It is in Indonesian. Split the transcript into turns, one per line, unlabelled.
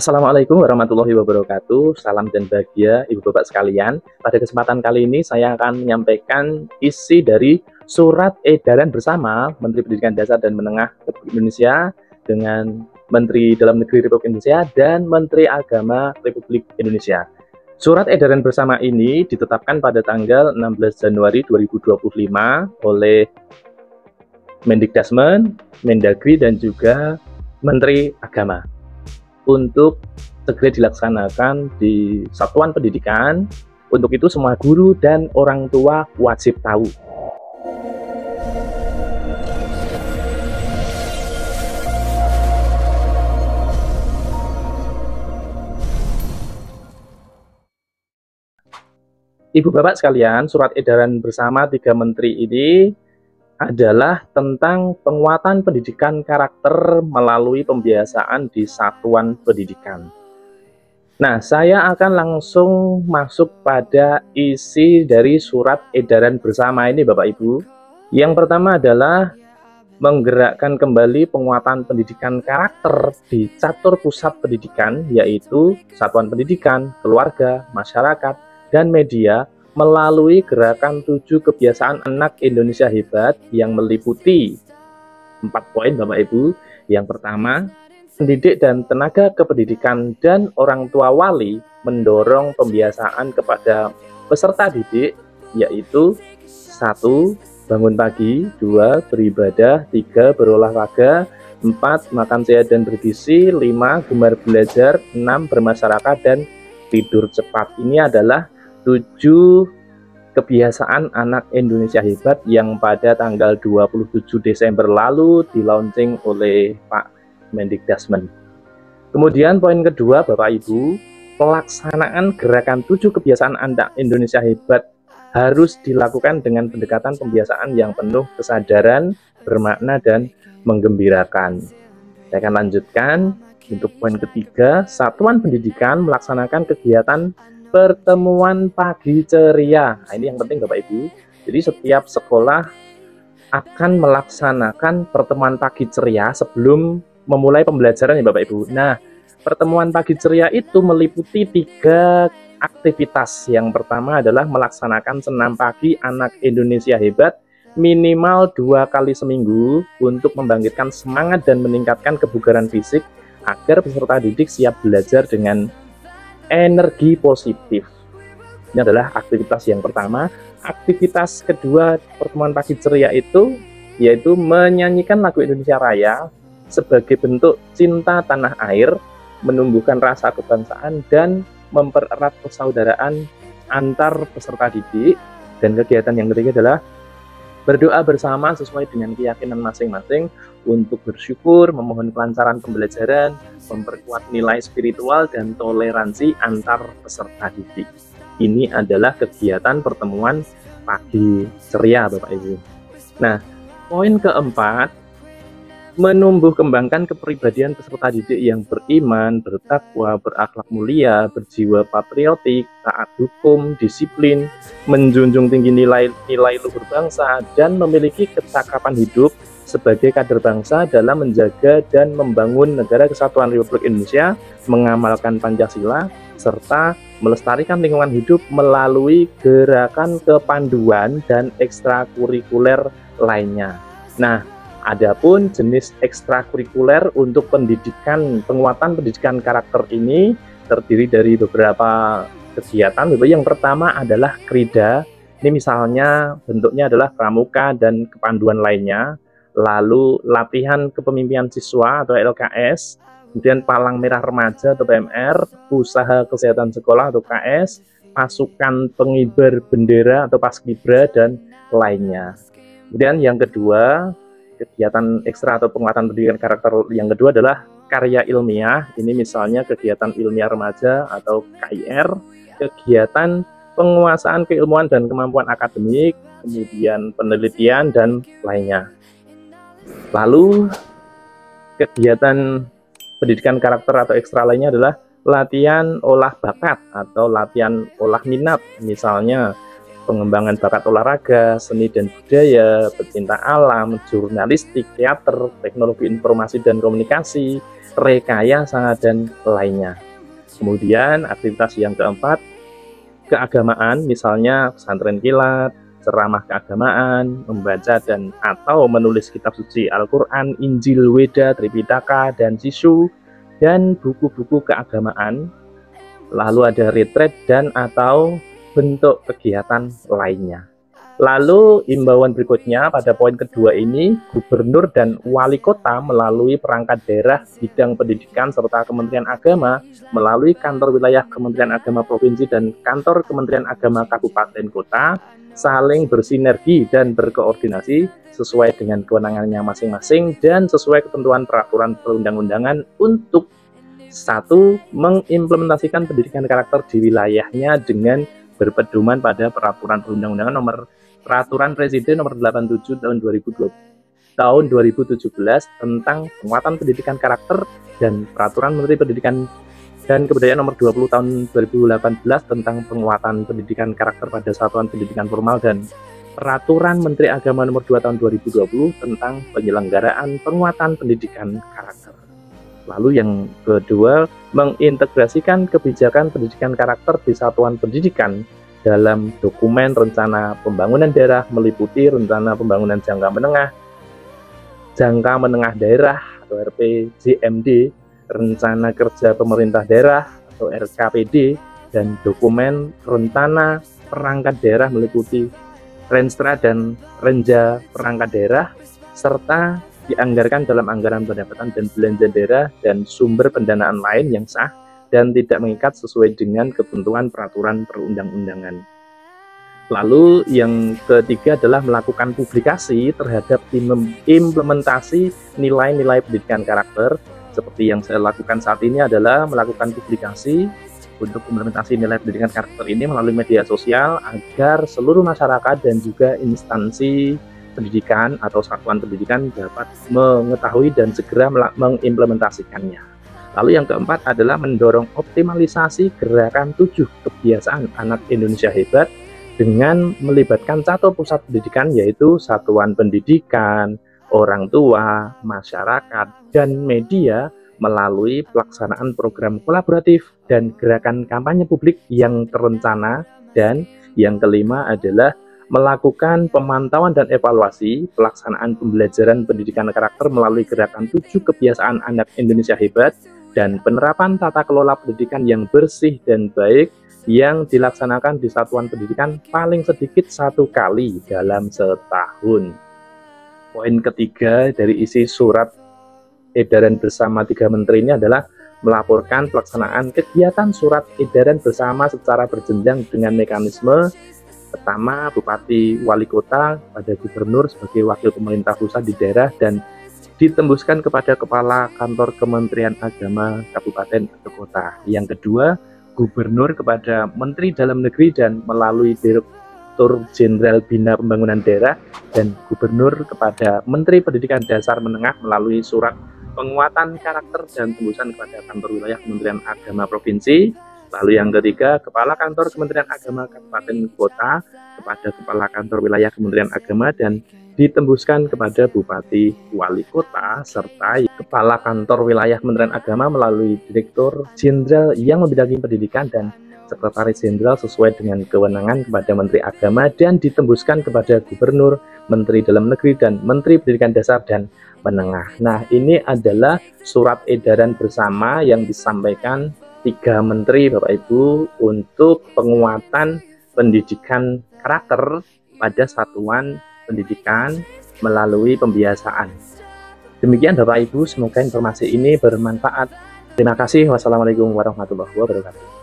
Assalamualaikum warahmatullahi wabarakatuh. Salam dan bahagia Ibu Bapak sekalian. Pada kesempatan kali ini saya akan menyampaikan isi dari surat edaran bersama Menteri Pendidikan Dasar dan Menengah Republik Indonesia dengan Menteri Dalam Negeri Republik Indonesia dan Menteri Agama Republik Indonesia. Surat edaran bersama ini ditetapkan pada tanggal 16 Januari 2025 oleh Mendikdasmen, Mendagri dan juga Menteri Agama untuk segera dilaksanakan di satuan pendidikan. Untuk itu semua guru dan orang tua wajib tahu. Ibu Bapak sekalian, surat edaran bersama 3 menteri ini adalah tentang penguatan pendidikan karakter melalui pembiasaan di satuan pendidikan. Nah, saya akan langsung masuk pada isi dari surat edaran bersama ini Bapak Ibu. Yang pertama adalah menggerakkan kembali penguatan pendidikan karakter di catur pusat pendidikan, yaitu satuan pendidikan, keluarga, masyarakat, dan media, melalui gerakan 7 kebiasaan anak Indonesia hebat yang meliputi 4 poin Bapak Ibu. Yang pertama, pendidik dan tenaga kependidikan dan orang tua wali mendorong pembiasaan kepada peserta didik, yaitu 1. Bangun pagi, 2. Beribadah, 3. Berolahraga, 4. Makan sehat dan bergizi, 5. Gemar belajar, 6. Bermasyarakat, dan tidur cepat. Ini adalah 7 kebiasaan anak Indonesia hebat yang pada tanggal 27 Desember lalu di-launching oleh Pak Mendikdasmen. Kemudian poin kedua Bapak Ibu, pelaksanaan gerakan 7 kebiasaan anak Indonesia hebat harus dilakukan dengan pendekatan pembiasaan yang penuh kesadaran, bermakna, dan menggembirakan. Saya akan lanjutkan untuk poin ketiga, satuan pendidikan melaksanakan kegiatan pertemuan pagi ceria. Nah, ini yang penting Bapak Ibu. Jadi setiap sekolah akan melaksanakan pertemuan pagi ceria sebelum memulai pembelajaran ya Bapak Ibu. Nah, pertemuan pagi ceria itu meliputi 3 aktivitas. Yang pertama adalah melaksanakan senam pagi anak Indonesia hebat minimal 2 kali seminggu untuk membangkitkan semangat dan meningkatkan kebugaran fisik agar peserta didik siap belajar dengan energi positif. Ini adalah aktivitas yang pertama. Aktivitas kedua pertemuan pagi ceria itu yaitu menyanyikan lagu Indonesia Raya sebagai bentuk cinta tanah air, menumbuhkan rasa kebangsaan, dan mempererat persaudaraan antar peserta didik. Dan kegiatan yang ketiga adalah berdoa bersama sesuai dengan keyakinan masing-masing untuk bersyukur, memohon kelancaran pembelajaran, memperkuat nilai spiritual dan toleransi antar peserta didik. Ini adalah kegiatan pertemuan pagi ceria Bapak Ibu. Nah, poin keempat, menumbuh kembangkan kepribadian peserta didik yang beriman, bertakwa, berakhlak mulia, berjiwa patriotik, taat hukum, disiplin, menjunjung tinggi nilai-nilai luhur bangsa, dan memiliki kecakapan hidup sebagai kader bangsa dalam menjaga dan membangun negara kesatuan Republik Indonesia, mengamalkan Pancasila, serta melestarikan lingkungan hidup melalui gerakan kepanduan dan ekstrakurikuler lainnya. Nah, adapun jenis ekstrakurikuler untuk pendidikan, penguatan pendidikan karakter ini terdiri dari beberapa kegiatan. Yang pertama adalah krida. Ini misalnya bentuknya adalah pramuka dan kepanduan lainnya. Lalu latihan kepemimpinan siswa atau LKS. Kemudian palang merah remaja atau PMR, usaha kesehatan sekolah atau KS, pasukan pengibar bendera atau paskibra, dan lainnya. Kemudian yang kedua, kegiatan ekstra atau penguatan pendidikan karakter yang kedua adalah karya ilmiah. Ini misalnya kegiatan ilmiah remaja atau KIR, kegiatan penguasaan keilmuan dan kemampuan akademik, kemudian penelitian, dan lainnya. Lalu kegiatan pendidikan karakter atau ekstra lainnya adalah latihan olah bakat atau latihan olah minat, misalnya pengembangan bakat olahraga, seni dan budaya, pecinta alam, jurnalistik, teater, teknologi informasi dan komunikasi, rekayasa, dan lainnya. Kemudian aktivitas yang keempat, keagamaan, misalnya pesantren kilat, ceramah keagamaan, membaca dan atau menulis kitab suci Al-Quran, Injil, Weda, Tripitaka, dan Sisu, dan buku-buku keagamaan. Lalu ada retreat dan atau bentuk kegiatan lainnya. Lalu imbauan berikutnya pada poin kedua ini, gubernur dan wali kota melalui perangkat daerah bidang pendidikan serta Kementerian Agama melalui kantor wilayah Kementerian Agama Provinsi dan kantor Kementerian Agama Kabupaten Kota saling bersinergi dan berkoordinasi sesuai dengan kewenangannya masing-masing dan sesuai ketentuan peraturan perundang-undangan untuk satu, mengimplementasikan pendidikan karakter di wilayahnya dengan berpedoman pada peraturan perundang-undangan Peraturan Presiden nomor 87 tahun 2017 tentang penguatan pendidikan karakter dan Peraturan Menteri Pendidikan dan Kebudayaan nomor 20 tahun 2018 tentang penguatan pendidikan karakter pada satuan pendidikan formal dan Peraturan Menteri Agama nomor 2 tahun 2020 tentang penyelenggaraan penguatan pendidikan karakter. Lalu yang kedua, mengintegrasikan kebijakan pendidikan karakter di satuan pendidikan dalam dokumen rencana pembangunan daerah meliputi rencana pembangunan jangka menengah daerah atau RPJMD, rencana kerja pemerintah daerah atau RKPD, dan dokumen rencana perangkat daerah meliputi Renstra dan Renja perangkat daerah, serta dianggarkan dalam anggaran pendapatan dan belanja daerah dan sumber pendanaan lain yang sah dan tidak mengikat sesuai dengan ketentuan peraturan perundang-undangan. Lalu yang ketiga adalah melakukan publikasi terhadap implementasi nilai-nilai pendidikan karakter. Seperti yang saya lakukan saat ini adalah melakukan publikasi untuk implementasi nilai pendidikan karakter ini melalui media sosial agar seluruh masyarakat dan juga instansi pendidikan atau satuan pendidikan dapat mengetahui dan segera mengimplementasikannya. Lalu yang keempat adalah mendorong optimalisasi gerakan 7 kebiasaan anak Indonesia hebat dengan melibatkan satu pusat pendidikan yaitu satuan pendidikan, orang tua, masyarakat, dan media melalui pelaksanaan program kolaboratif dan gerakan kampanye publik yang terencana. Dan yang kelima adalah melakukan pemantauan dan evaluasi pelaksanaan pembelajaran pendidikan karakter melalui gerakan 7 kebiasaan anak Indonesia hebat dan penerapan tata kelola pendidikan yang bersih dan baik yang dilaksanakan di satuan pendidikan paling sedikit 1 kali dalam setahun. Poin ketiga dari isi surat edaran bersama 3 menteri ini adalah melaporkan pelaksanaan kegiatan surat edaran bersama secara berjenjang dengan mekanisme pertama, Bupati Wali Kota pada Gubernur sebagai wakil pemerintah pusat di daerah dan ditembuskan kepada Kepala Kantor Kementerian Agama Kabupaten atau Kota. Yang kedua, Gubernur kepada Menteri Dalam Negeri dan melalui Direktur Jenderal Bina Pembangunan Daerah, dan Gubernur kepada Menteri Pendidikan Dasar Menengah melalui surat penguatan karakter dan tembusan kepada Kantor Wilayah Kementerian Agama Provinsi. Lalu yang ketiga, Kepala Kantor Kementerian Agama Kabupaten Kota kepada Kepala Kantor Wilayah Kementerian Agama dan ditembuskan kepada Bupati Wali Kota serta Kepala Kantor Wilayah Kementerian Agama melalui Direktur Jenderal yang membidangi pendidikan dan Sekretaris Jenderal sesuai dengan kewenangan kepada Menteri Agama dan ditembuskan kepada Gubernur, Menteri Dalam Negeri, dan Menteri Pendidikan Dasar dan Menengah. Nah, ini adalah surat edaran bersama yang disampaikan 3 menteri Bapak Ibu untuk penguatan pendidikan karakter pada satuan pendidikan melalui pembiasaan. Demikian Bapak Ibu, semoga informasi ini bermanfaat. Terima kasih. Wassalamualaikum warahmatullahi wabarakatuh.